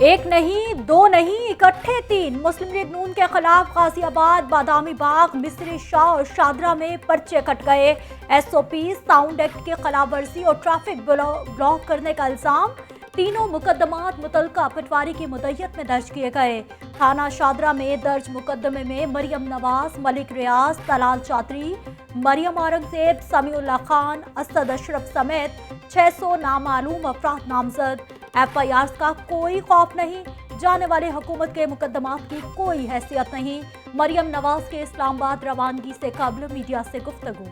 एक नहीं, दो नहीं, इकट्ठे तीन। मुस्लिम लीग नून के खिलाफ गाजियाबाद, बादामी बाग, मिस्री शाह और शादरा में पर्चे कट गए। एसओपी, साउंड एक्ट की खिलाफवर्जी और ट्रैफिक ब्लॉक करने का इल्जाम। तीनों मुकदमात मुतलका पटवारी की मुद्दत में दर्ज किए गए। थाना शादरा में दर्ज मुकदमे में मरियम नवाज, मलिक रियाज, तलाल चौधरी, मरियम औरंगजेब, समीउल्लाह खान, असद अशरफ समेत 600 नामालूम अफराद नामजद। FIR का कोई खौफ नहीं, जाने वाले हुकूमत के मुकदमात की कोई हैसियत नहीं। मरियम नवाज के इस्लामाबाद रवानगी से कबल मीडिया से गुफ्तगू।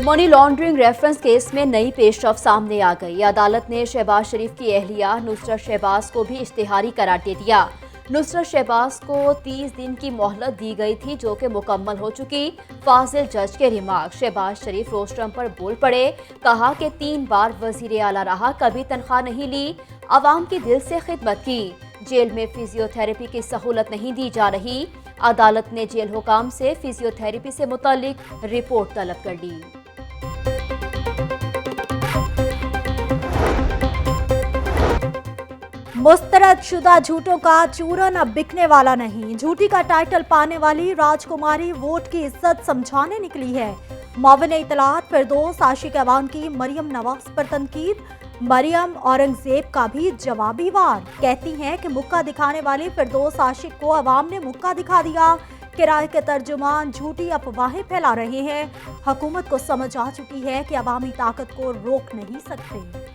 मनी लॉन्ड्रिंग रेफरेंस केस में नई पेशरफ सामने आ गई। अदालत ने शहबाज शरीफ की अहलिया नुसरत शहबाज को भी इश्तिहारी करार दे दिया। नुसरत शहबाज को 30 दिन की मोहलत दी गई थी, जो कि मुकम्मल हो चुकी। फाजिल जज के रिमार्क। शहबाज शरीफ रोस्टरम पर बोल पड़े, कहा कि 3 बार वजीर आला रहा, कभी तनख्वाह नहीं ली, आवाम की दिल से खिदमत की। जेल में फिजियोथेरेपी की सहूलत नहीं दी जा रही। अदालत ने जेल हुकाम से फिजियोथेरेपी से मुतालिक रिपोर्ट तलब कर ली। मुस्तरद शुदा झूठों का चूरन अब बिकने वाला नहीं। झूठी का टाइटल पाने वाली राजकुमारी वोट की इज्जत समझाने निकली है। माविन इतलात फिरदौस आशिक ऐवान की मरियम नवाज पर तनकीद। मरियम औरंगजेब का भी जवाबी वार। कहती हैं कि मुक्का दिखाने वाली फिरदौस आशिक को अवाम ने मुक्का दिखा दिया। किराए के तर्जुमान झूठी अफवाहें फैला रहे हैं। हुकूमत को समझ आ चुकी है कि अवामी ताकत को रोक नहीं सकते।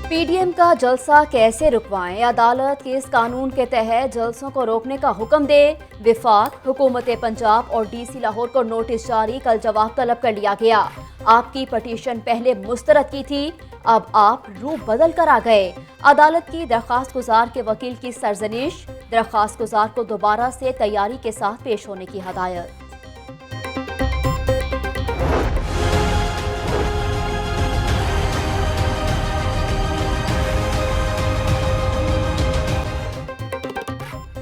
PDM का जलसा कैसे रुकवाएं? अदालत के इस कानून के तहत जलसों को रोकने का हुक्म दे। विफाक, हुकूमत पंजाब और DC लाहौर को नोटिस जारी, कल जवाब तलब कर लिया गया। आपकी पटिशन पहले मुस्तरद की थी, अब आप रूप बदल कर आ गए। अदालत की दरखास्त गुजार के वकील की सरजनिश। दरखास्त गुजार को दोबारा से तैयारी के साथ पेश होने की हदायत।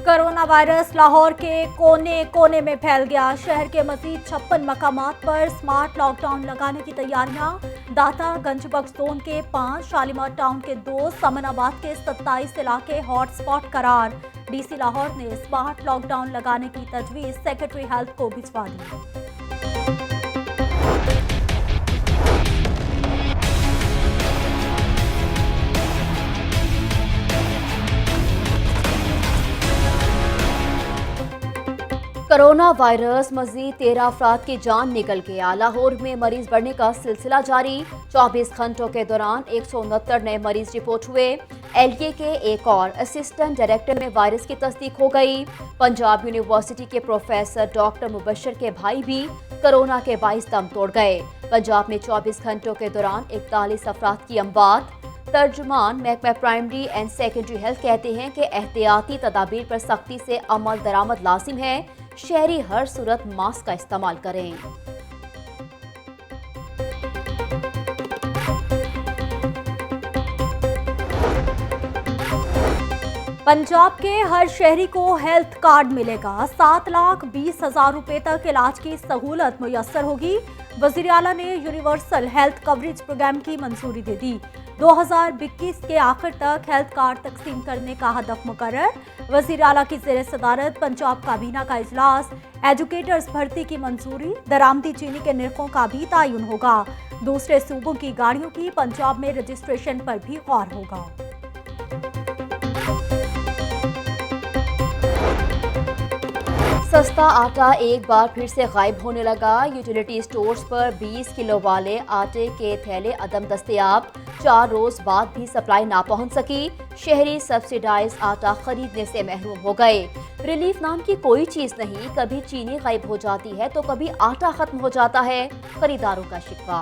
कोरोना वायरस लाहौर के कोने कोने में फैल गया। शहर के मजीद 56 मकामात पर स्मार्ट लॉकडाउन लगाने की तैयारियां। दाता गंज बख्श जोन के 5, शालीमार टाउन के 2, समनाबाद के 27 इलाके हॉटस्पॉट करार। DC लाहौर ने स्मार्ट लॉकडाउन लगाने की तजवीज़ सेक्रेटरी हेल्थ को भिजवा दी। कोरोना वायरस मजीद 13 अफराद की जान निकल गया। लाहौर में मरीज बढ़ने का सिलसिला जारी। 24 घंटों के दौरान 169 नए मरीज रिपोर्ट हुए। LA के एक और असिस्टेंट डायरेक्टर में वायरस की तस्दीक हो गई। पंजाब यूनिवर्सिटी के प्रोफेसर डॉक्टर मुबशर के भाई भी कोरोना के 22 दम तोड़ गए। पंजाब में 24 घंटों के दौरान 41 अफराद की अमवात। तर्जुमान महकमा प्राइमरी एंड सेकेंडरी हेल्थ कहते हैं कि एहतियाती तदाबीर पर सख्ती से अमल दरामद लाजिम है। शहरी हर सूरत मास्क का इस्तेमाल करें। पंजाब के हर शहरी को हेल्थ कार्ड मिलेगा। 7,20,000 रुपए तक इलाज की सहूलत मुयस्सर होगी। वजीर आला ने यूनिवर्सल हेल्थ कवरेज प्रोग्राम की मंजूरी दे दी। 2021 के आखिर तक हेल्थ कार्ड तकसीम करने का हदफ मुकर्रर। वजीर आला की ज़ेर सदारत पंजाब काबीना का इजलास। एजुकेटर्स भर्ती की मंजूरी। दरामदी चीनी के निर्खों का भी तयन होगा। दूसरे सूबों की गाड़ियों की पंजाब में रजिस्ट्रेशन पर भी गौर होगा। सस्ता आटा एक बार फिर से गायब होने लगा। यूटिलिटी स्टोर्स पर 20 किलो वाले आटे के थैले अदम दस्तयाब। 4 रोज बाद भी सप्लाई ना पहुंच सकी। शहरी सब्सिडाइज आटा खरीदने से महरूम हो गए। रिलीफ नाम की कोई चीज नहीं, कभी चीनी गायब हो जाती है तो कभी आटा खत्म हो जाता है। खरीदारों का शिकवा।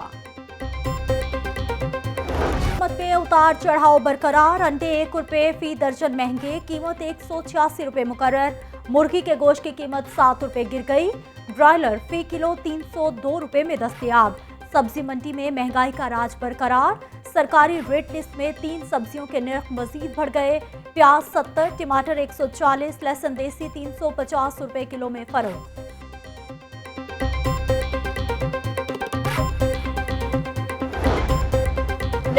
कीमत में उतार चढ़ाव बरकरार। अंडे 1 रुपए फी दर्जन महंगे, कीमत 186 रुपए मुकर्रर। मुर्गी के गोश्त की कीमत 7 रुपए गिर गई। ब्रॉयलर फी किलो 302 रुपए में दस्तयाब। सब्जी मंडी में महंगाई का राज बरकरार। सरकारी रेट लिस्ट में 3 सब्जियों के नर्ख मजीद बढ़ गए। प्याज 70, टमाटर 140, लहसुन देसी 350 रुपए किलो में फरोख्त।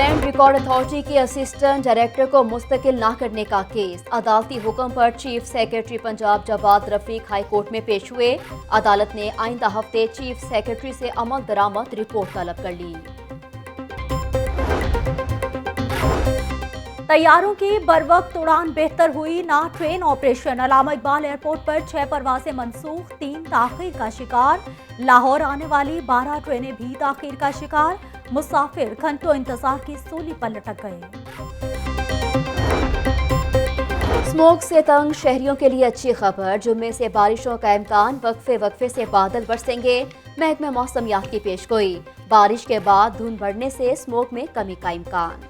लैंड रिकॉर्ड अथॉरिटी के असिस्टेंट डायरेक्टर को मुस्तकिल न करने का केस। अदालती हुक्म पर chief secretary Punjab Jawad Rafiq high court में पेश हुए। अदालत ने आइंदा हफ्ते चीफ सेक्रेटरी से अमल दरामद रिपोर्ट तलब कर ली। तैयारों की बरवक्त उड़ान बेहतर हुई ना ट्रेन ऑपरेशन। अल्लामा इकबाल एयरपोर्ट पर 6 परवासें मनसूख, 3 ताखीर का शिकार। लाहौर आने वाली 12 ट्रेनें भी ताखीर का शिकार। मुसाफिर घंटों इंतजार की सूली पर लटक गए। स्मोक से तंग शहरियों के लिए अच्छी खबर। जुम्मे से बारिशों का इम्कान, वक्फे वक्फे से बादल बरसेंगे। महकमे मौसमियात की पेशगोई। बारिश के बाद धुंध बढ़ने से स्मोक में कमी का इम्कान।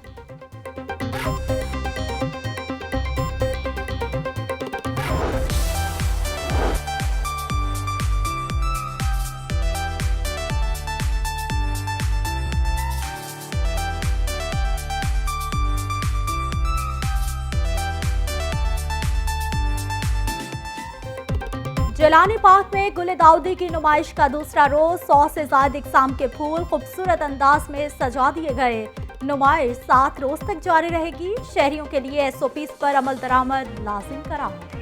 जलानी पार्क में गुले दाऊदी की नुमाइश का दूसरा रोज 100 से ज्यादा इकसाम के फूल खूबसूरत अंदाज में सजा दिए गए। नुमाइश 7 रोज तक जारी रहेगी। शहरियों के लिए SOPs पर अमल दरामद लाजिम करार।